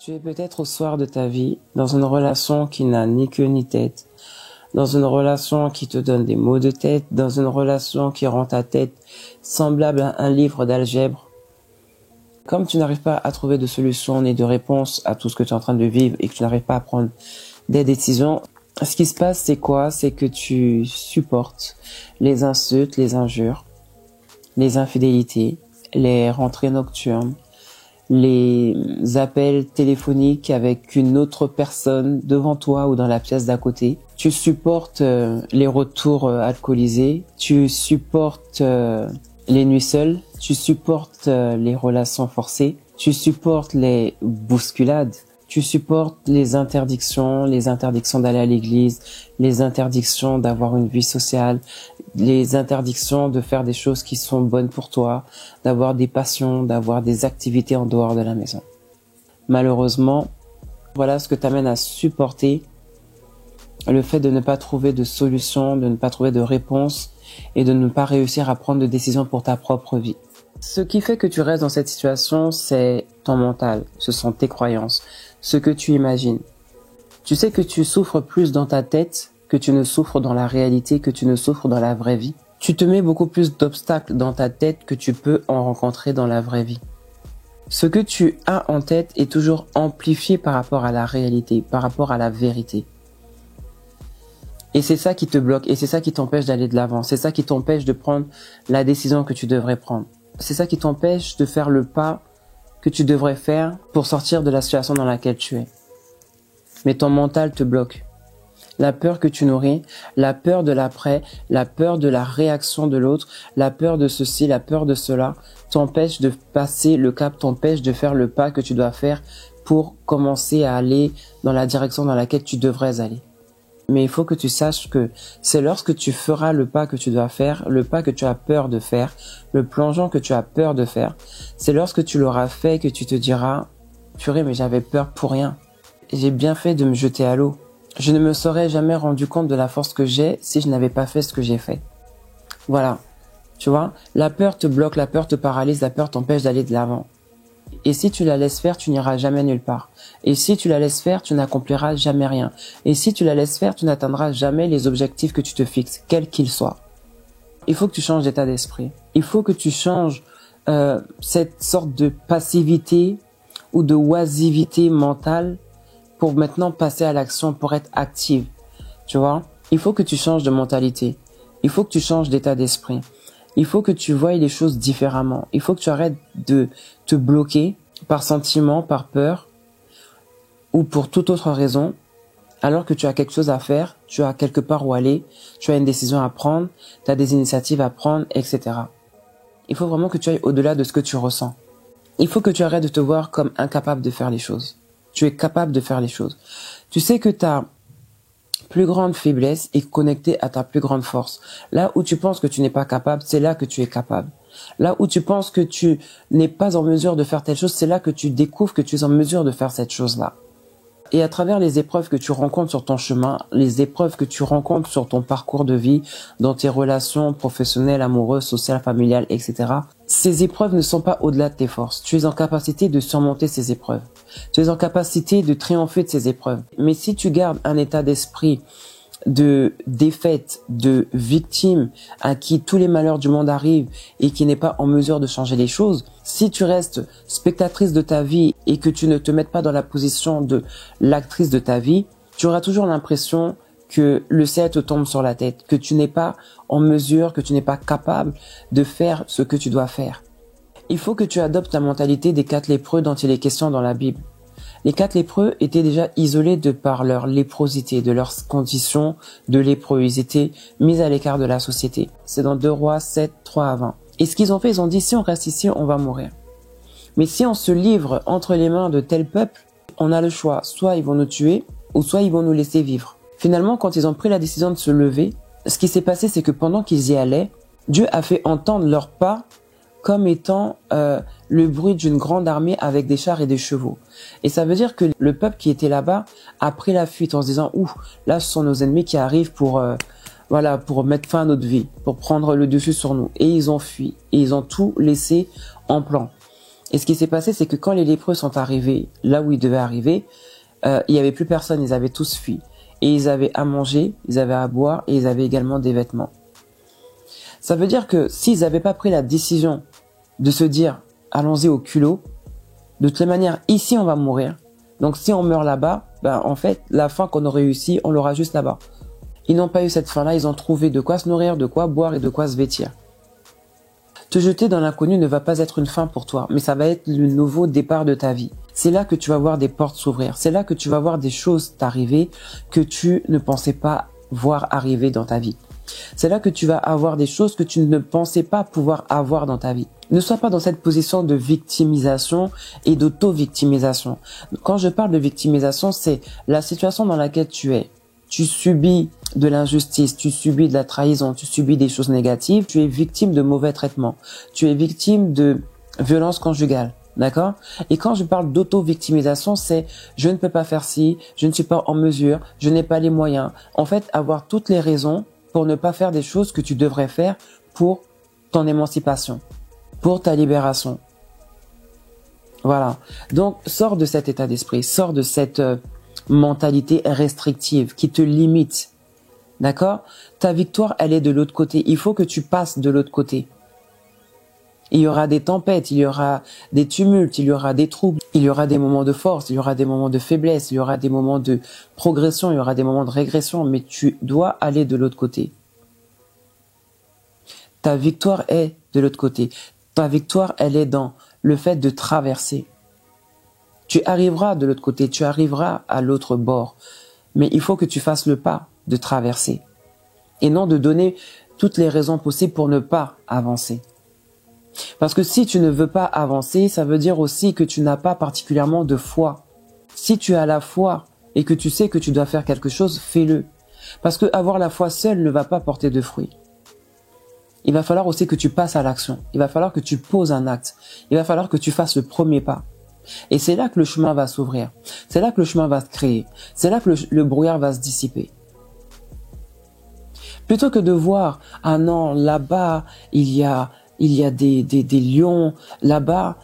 Tu es peut-être au soir de ta vie dans une relation qui n'a ni queue ni tête, dans une relation qui te donne des maux de tête, dans une relation qui rend ta tête semblable à un livre d'algèbre. Comme tu n'arrives pas à trouver de solution ni de réponse à tout ce que tu es en train de vivre et que tu n'arrives pas à prendre des décisions, ce qui se passe, c'est quoi? C'est que tu supportes les insultes, les injures, les infidélités, les rentrées nocturnes, les appels téléphoniques avec une autre personne devant toi ou dans la pièce d'à côté. Tu supportes les retours alcoolisés, tu supportes les nuits seules, tu supportes les relations forcées, tu supportes les bousculades, tu supportes les interdictions d'aller à l'église, les interdictions d'avoir une vie sociale, les interdictions de faire des choses qui sont bonnes pour toi, d'avoir des passions, d'avoir des activités en dehors de la maison. Malheureusement, voilà ce que t'amène à supporter le fait de ne pas trouver de solution, de ne pas trouver de réponse et de ne pas réussir à prendre de décisions pour ta propre vie. Ce qui fait que tu restes dans cette situation, c'est ton mental, ce sont tes croyances, ce que tu imagines. Tu sais que tu souffres plus dans ta tête que tu ne souffres dans la réalité, que tu ne souffres dans la vraie vie. Tu te mets beaucoup plus d'obstacles dans ta tête que tu peux en rencontrer dans la vraie vie. Ce que tu as en tête est toujours amplifié par rapport à la réalité, par rapport à la vérité. Et c'est ça qui te bloque, et c'est ça qui t'empêche d'aller de l'avant, c'est ça qui t'empêche de prendre la décision que tu devrais prendre. C'est ça qui t'empêche de faire le pas que tu devrais faire pour sortir de la situation dans laquelle tu es. Mais ton mental te bloque. La peur que tu nourris, la peur de l'après, la peur de la réaction de l'autre, la peur de ceci, la peur de cela, t'empêche de passer le cap, t'empêche de faire le pas que tu dois faire pour commencer à aller dans la direction dans laquelle tu devrais aller. Mais il faut que tu saches que c'est lorsque tu feras le pas que tu dois faire, le pas que tu as peur de faire, le plongeon que tu as peur de faire, c'est lorsque tu l'auras fait que tu te diras « Purée, mais j'avais peur pour rien. J'ai bien fait de me jeter à l'eau. Je ne me serais jamais rendu compte de la force que j'ai si je n'avais pas fait ce que j'ai fait. » Voilà. Tu vois, la peur te bloque, la peur te paralyse, la peur t'empêche d'aller de l'avant. Et si tu la laisses faire, tu n'iras jamais nulle part. Et si tu la laisses faire, tu n'accompliras jamais rien. Et si tu la laisses faire, tu n'atteindras jamais les objectifs que tu te fixes, quels qu'ils soient. Il faut que tu changes d'état d'esprit. Il faut que tu changes cette sorte de passivité ou de oisivité mentale pour maintenant passer à l'action, pour être active. Tu vois, il faut que tu changes de mentalité. Il faut que tu changes d'état d'esprit. Il faut que tu voies les choses différemment. Il faut que tu arrêtes de te bloquer par sentiment, par peur ou pour toute autre raison, alors que tu as quelque chose à faire, tu as quelque part où aller, tu as une décision à prendre, tu as des initiatives à prendre, etc. Il faut vraiment que tu ailles au-delà de ce que tu ressens. Il faut que tu arrêtes de te voir comme incapable de faire les choses. Tu es capable de faire les choses. Tu sais que ta plus grande faiblesse est connectée à ta plus grande force. Là où tu penses que tu n'es pas capable, c'est là que tu es capable. Là où tu penses que tu n'es pas en mesure de faire telle chose, c'est là que tu découvres que tu es en mesure de faire cette chose-là. Et à travers les épreuves que tu rencontres sur ton chemin, les épreuves que tu rencontres sur ton parcours de vie, dans tes relations professionnelles, amoureuses, sociales, familiales, etc., ces épreuves ne sont pas au-delà de tes forces. Tu es en capacité de surmonter ces épreuves. Tu es en capacité de triompher de ces épreuves. Mais si tu gardes un état d'esprit de défaite, de victime à qui tous les malheurs du monde arrivent et qui n'est pas en mesure de changer les choses, si tu restes spectatrice de ta vie et que tu ne te mettes pas dans la position de l'actrice de ta vie, tu auras toujours l'impression que le ciel te tombe sur la tête, que tu n'es pas en mesure, que tu n'es pas capable de faire ce que tu dois faire. Il faut que tu adoptes la mentalité des 4 lépreux dont il est question dans la Bible. Les 4 lépreux étaient déjà isolés de par leur léprosité, de leurs conditions de lépreux. Ils étaient mis à l'écart de la société. C'est dans 2 Rois 7, 3 à 20. Et ce qu'ils ont fait, ils ont dit, si on reste ici, on va mourir. Mais si on se livre entre les mains de tel peuple, on a le choix. Soit ils vont nous tuer, ou soit ils vont nous laisser vivre. Finalement, quand ils ont pris la décision de se lever, ce qui s'est passé, c'est que pendant qu'ils y allaient, Dieu a fait entendre leurs pas comme étant le bruit d'une grande armée avec des chars et des chevaux. Et ça veut dire que le peuple qui était là-bas a pris la fuite en se disant « Ouh, là ce sont nos ennemis qui arrivent pour mettre fin à notre vie, pour prendre le dessus sur nous. » Et ils ont fui, et ils ont tout laissé en plan. Et ce qui s'est passé, c'est que quand les lépreux sont arrivés là où ils devaient arriver, il y avait plus personne, ils avaient tous fui. Et ils avaient à manger, ils avaient à boire et ils avaient également des vêtements. Ça veut dire que s'ils n'avaient pas pris la décision de se dire « allons-y au culot », de toutes les manières, ici on va mourir. Donc si on meurt là-bas, en fait, la faim qu'on aurait réussi, on l'aura juste là-bas. Ils n'ont pas eu cette faim-là, ils ont trouvé de quoi se nourrir, de quoi boire et de quoi se vêtir. Te jeter dans l'inconnu ne va pas être une fin pour toi, mais ça va être le nouveau départ de ta vie. C'est là que tu vas voir des portes s'ouvrir. C'est là que tu vas voir des choses t'arriver que tu ne pensais pas voir arriver dans ta vie. C'est là que tu vas avoir des choses que tu ne pensais pas pouvoir avoir dans ta vie. Ne sois pas dans cette position de victimisation et d'auto-victimisation. Quand je parle de victimisation, c'est la situation dans laquelle tu es. Tu subis de l'injustice, tu subis de la trahison, tu subis des choses négatives, tu es victime de mauvais traitements, tu es victime de violence conjugale, d'accord? Et quand je parle d'auto-victimisation, c'est je ne peux pas faire ci, je ne suis pas en mesure, je n'ai pas les moyens. En fait, avoir toutes les raisons pour ne pas faire des choses que tu devrais faire pour ton émancipation, pour ta libération. Voilà. Donc, sors de cet état d'esprit, sors de cette mentalité restrictive qui te limite. D'accord? Ta victoire, elle est de l'autre côté. Il faut que tu passes de l'autre côté. Il y aura des tempêtes, il y aura des tumultes, il y aura des troubles, il y aura des moments de force, il y aura des moments de faiblesse, il y aura des moments de progression, il y aura des moments de régression, mais tu dois aller de l'autre côté. Ta victoire est de l'autre côté. Ta victoire, elle est dans le fait de traverser. Tu arriveras de l'autre côté, tu arriveras à l'autre bord, mais il faut que tu fasses le pas de traverser et non de donner toutes les raisons possibles pour ne pas avancer. Parce que si tu ne veux pas avancer, ça veut dire aussi que tu n'as pas particulièrement de foi. Si tu as la foi et que tu sais que tu dois faire quelque chose, fais-le. Parce que avoir la foi seule ne va pas porter de fruits. Il va falloir aussi que tu passes à l'action. Il va falloir que tu poses un acte. Il va falloir que tu fasses le premier pas. Et c'est là que le chemin va s'ouvrir. C'est là que le chemin va se créer. C'est là que le brouillard va se dissiper. Plutôt que de voir, ah non, là-bas, il y a des lions, là-bas,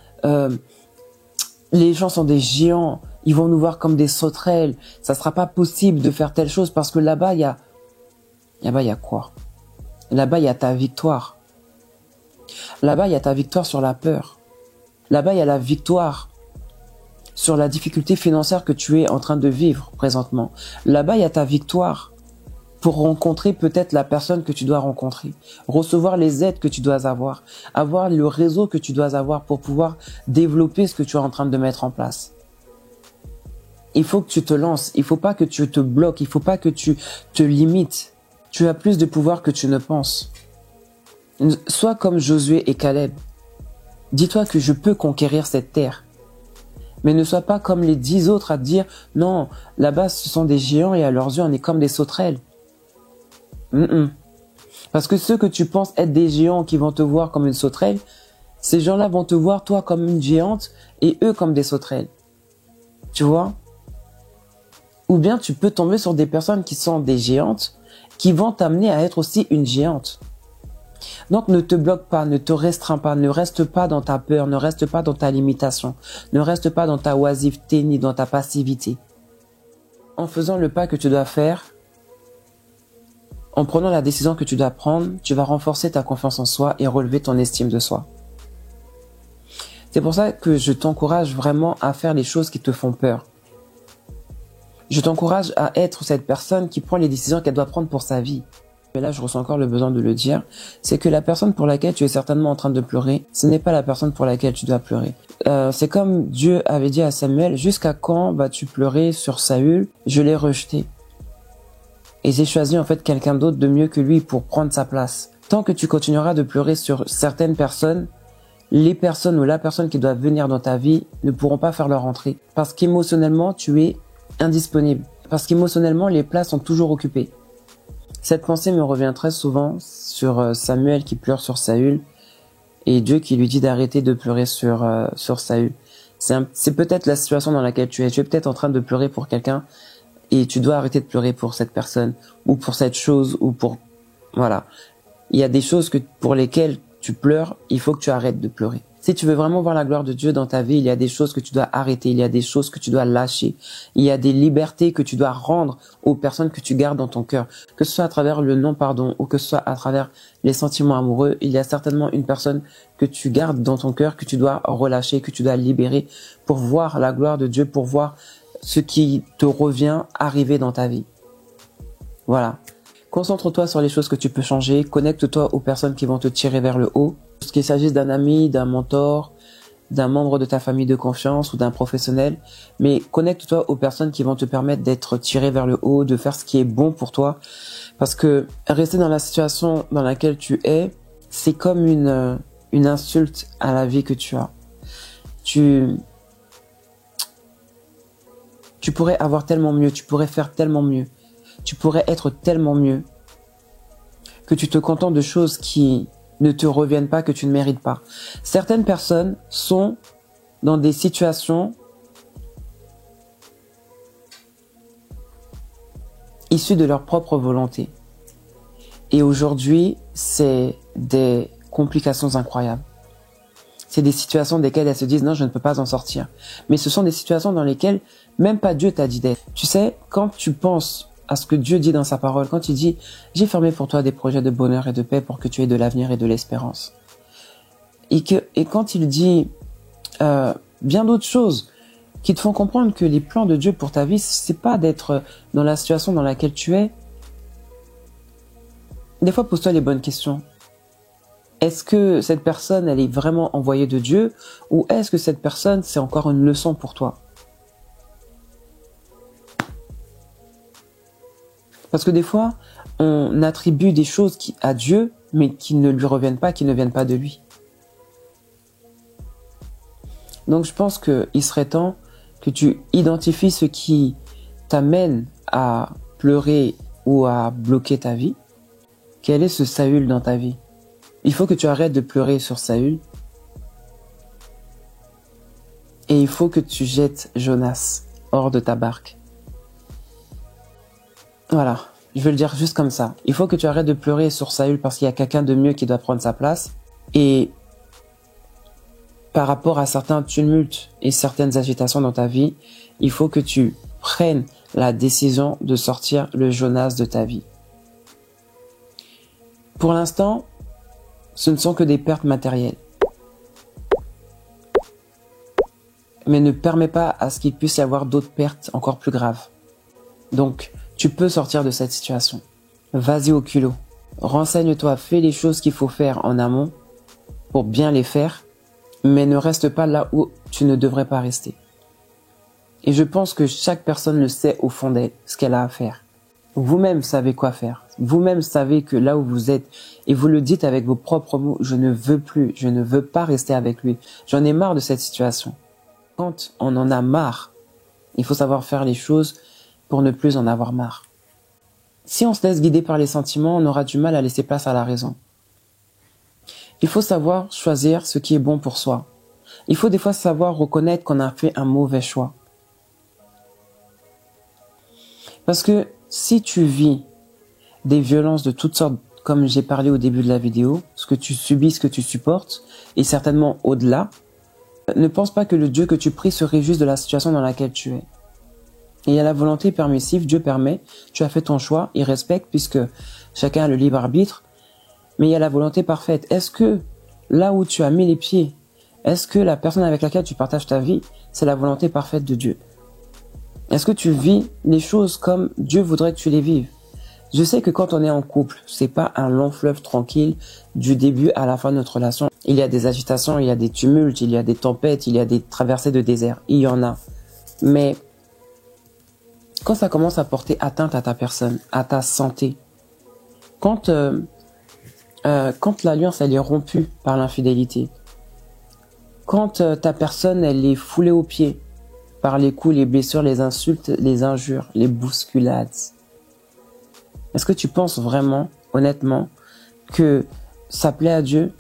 les gens sont des géants, ils vont nous voir comme des sauterelles, ça sera pas possible de faire telle chose parce que là-bas, il y a quoi? Là-bas, il y a ta victoire. Là-bas, il y a ta victoire sur la peur. Là-bas, il y a la victoire sur la difficulté financière que tu es en train de vivre présentement. Là-bas, il y a ta victoire pour rencontrer peut-être la personne que tu dois rencontrer, recevoir les aides que tu dois avoir le réseau que tu dois avoir pour pouvoir développer ce que tu es en train de mettre en place. Il faut que tu te lances, il faut pas que tu te bloques, il faut pas que tu te limites. Tu as plus de pouvoir que tu ne penses. Sois comme Josué et Caleb. Dis-toi que je peux conquérir cette terre. Mais ne sois pas comme les 10 autres à te dire « Non, là-bas ce sont des géants et à leurs yeux on est comme des sauterelles. » Parce que ceux que tu penses être des géants qui vont te voir comme une sauterelle, ces gens-là vont te voir toi comme une géante et eux comme des sauterelles. Tu vois? Ou bien tu peux tomber sur des personnes qui sont des géantes qui vont t'amener à être aussi une géante. Donc ne te bloque pas, ne te restreins pas, ne reste pas dans ta peur, ne reste pas dans ta limitation, ne reste pas dans ta oisiveté ni dans ta passivité. En faisant le pas que tu dois faire, en prenant la décision que tu dois prendre, tu vas renforcer ta confiance en soi et relever ton estime de soi. C'est pour ça que je t'encourage vraiment à faire les choses qui te font peur. Je t'encourage à être cette personne qui prend les décisions qu'elle doit prendre pour sa vie. Et là, je ressens encore le besoin de le dire, c'est que la personne pour laquelle tu es certainement en train de pleurer, ce n'est pas la personne pour laquelle tu dois pleurer. C'est comme Dieu avait dit à Samuel, jusqu'à quand vas-tu pleurer sur Saül? Je l'ai rejeté. Et j'ai choisi en fait quelqu'un d'autre de mieux que lui pour prendre sa place. Tant que tu continueras de pleurer sur certaines personnes, les personnes ou la personne qui doit venir dans ta vie ne pourront pas faire leur entrée. Parce qu'émotionnellement, tu es indisponible. Parce qu'émotionnellement, les places sont toujours occupées. Cette pensée me revient très souvent sur Samuel qui pleure sur Saül et Dieu qui lui dit d'arrêter de pleurer sur Saül. C'est peut-être la situation dans laquelle tu es. Tu es peut-être en train de pleurer pour quelqu'un et tu dois arrêter de pleurer pour cette personne ou pour cette chose ou pour... Voilà. Il y a des choses pour lesquelles tu pleures, il faut que tu arrêtes de pleurer. Si tu veux vraiment voir la gloire de Dieu dans ta vie, il y a des choses que tu dois arrêter, il y a des choses que tu dois lâcher, il y a des libertés que tu dois rendre aux personnes que tu gardes dans ton cœur. Que ce soit à travers le non-pardon ou que ce soit à travers les sentiments amoureux, il y a certainement une personne que tu gardes dans ton cœur, que tu dois relâcher, que tu dois libérer pour voir la gloire de Dieu, pour voir ce qui te revient arriver dans ta vie. Voilà. Concentre-toi sur les choses que tu peux changer, connecte-toi aux personnes qui vont te tirer vers le haut. Qu'il s'agisse d'un ami, d'un mentor, d'un membre de ta famille de confiance ou d'un professionnel, mais connecte-toi aux personnes qui vont te permettre d'être tiré vers le haut, de faire ce qui est bon pour toi, parce que rester dans la situation dans laquelle tu es, c'est comme une insulte à la vie que tu as. Tu pourrais avoir tellement mieux, tu pourrais faire tellement mieux, tu pourrais être tellement mieux, que tu te contentes de choses qui ne te reviennent pas, que tu ne mérites pas. Certaines personnes sont dans des situations issues de leur propre volonté. Et aujourd'hui, c'est des complications incroyables. C'est des situations desquelles elles se disent non, je ne peux pas en sortir. Mais ce sont des situations dans lesquelles même pas Dieu t'a dit d'être. Tu sais, quand tu penses à ce que Dieu dit dans sa parole, quand il dit « J'ai fermé pour toi des projets de bonheur et de paix pour que tu aies de l'avenir et de l'espérance. » Et quand il dit bien d'autres choses qui te font comprendre que les plans de Dieu pour ta vie, c'est pas d'être dans la situation dans laquelle tu es. Des fois, pose-toi les bonnes questions. Est-ce que cette personne, elle est vraiment envoyée de Dieu, ou est-ce que cette personne, c'est encore une leçon pour toi? Parce que des fois, on attribue des choses à Dieu, mais qui ne lui reviennent pas, qui ne viennent pas de lui. Donc je pense qu'il serait temps que tu identifies ce qui t'amène à pleurer ou à bloquer ta vie. Quel est ce Saül dans ta vie? Il faut que tu arrêtes de pleurer sur Saül. Et il faut que tu jettes Jonas hors de ta barque. Voilà, je vais le dire juste comme ça. Il faut que tu arrêtes de pleurer sur Saül parce qu'il y a quelqu'un de mieux qui doit prendre sa place. Et par rapport à certains tumultes et certaines agitations dans ta vie, il faut que tu prennes la décision de sortir le Jonas de ta vie. Pour l'instant, ce ne sont que des pertes matérielles. Mais ne permets pas à ce qu'il puisse y avoir d'autres pertes encore plus graves. Donc, tu peux sortir de cette situation. Vas-y au culot. Renseigne-toi, fais les choses qu'il faut faire en amont pour bien les faire, mais ne reste pas là où tu ne devrais pas rester. Et je pense que chaque personne le sait au fond d'elle, ce qu'elle a à faire. Vous-même savez quoi faire. Vous-même savez que là où vous êtes, et vous le dites avec vos propres mots, je ne veux plus, je ne veux pas rester avec lui. J'en ai marre de cette situation. Quand on en a marre, il faut savoir faire les choses pour ne plus en avoir marre. Si on se laisse guider par les sentiments, on aura du mal à laisser place à la raison. Il faut savoir choisir ce qui est bon pour soi. Il faut des fois savoir reconnaître qu'on a fait un mauvais choix. Parce que si tu vis des violences de toutes sortes, comme j'ai parlé au début de la vidéo, ce que tu subis, ce que tu supportes, et certainement au-delà, ne pense pas que le Dieu que tu pries se réjouisse de la situation dans laquelle tu es. Et il y a la volonté permissive, Dieu permet, tu as fait ton choix, il respecte puisque chacun a le libre arbitre, mais il y a la volonté parfaite. Est-ce que là où tu as mis les pieds, est-ce que la personne avec laquelle tu partages ta vie, c'est la volonté parfaite de Dieu? Est-ce que tu vis les choses comme Dieu voudrait que tu les vives? Je sais que quand on est en couple, c'est pas un long fleuve tranquille du début à la fin de notre relation. Il y a des agitations, il y a des tumultes, il y a des tempêtes, il y a des traversées de désert. Il y en a. Mais quand ça commence à porter atteinte à ta personne, à ta santé, quand l'alliance elle est rompue par l'infidélité, quand ta personne elle est foulée aux pieds par les coups, les blessures, les insultes, les injures, les bousculades, est-ce que tu penses vraiment, honnêtement, que ça plaît à Dieu,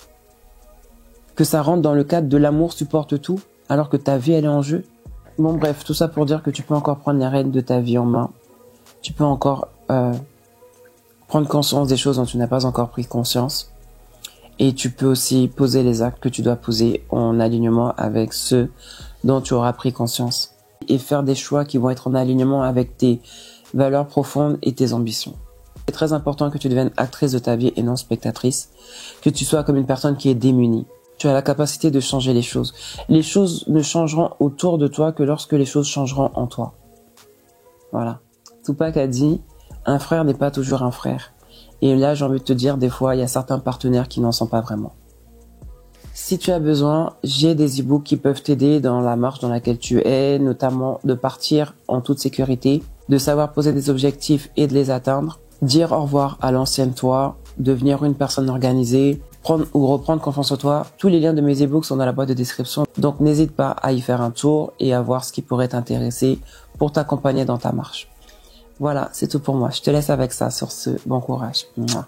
que ça rentre dans le cadre de l'amour supporte tout, alors que ta vie elle est en jeu? Bon bref, tout ça pour dire que tu peux encore prendre les rênes de ta vie en main. Tu peux encore prendre conscience des choses dont tu n'as pas encore pris conscience. Et tu peux aussi poser les actes que tu dois poser en alignement avec ceux dont tu auras pris conscience. Et faire des choix qui vont être en alignement avec tes valeurs profondes et tes ambitions. C'est très important que tu deviennes actrice de ta vie et non spectatrice. Que tu sois comme une personne qui est démunie. Tu as la capacité de changer les choses. Les choses ne changeront autour de toi que lorsque les choses changeront en toi. Voilà. Tupac a dit, un frère n'est pas toujours un frère. Et là, j'ai envie de te dire, des fois, il y a certains partenaires qui n'en sont pas vraiment. Si tu as besoin, j'ai des e-books qui peuvent t'aider dans la marche dans laquelle tu es, notamment de partir en toute sécurité, de savoir poser des objectifs et de les atteindre, dire au revoir à l'ancienne toi, devenir une personne organisée, prendre ou reprendre confiance en toi. Tous les liens de mes e-books sont dans la boîte de description, donc n'hésite pas à y faire un tour et à voir ce qui pourrait t'intéresser pour t'accompagner dans ta marche. Voilà, c'est tout pour moi. Je te laisse avec ça sur ce. Bon courage. Mouah.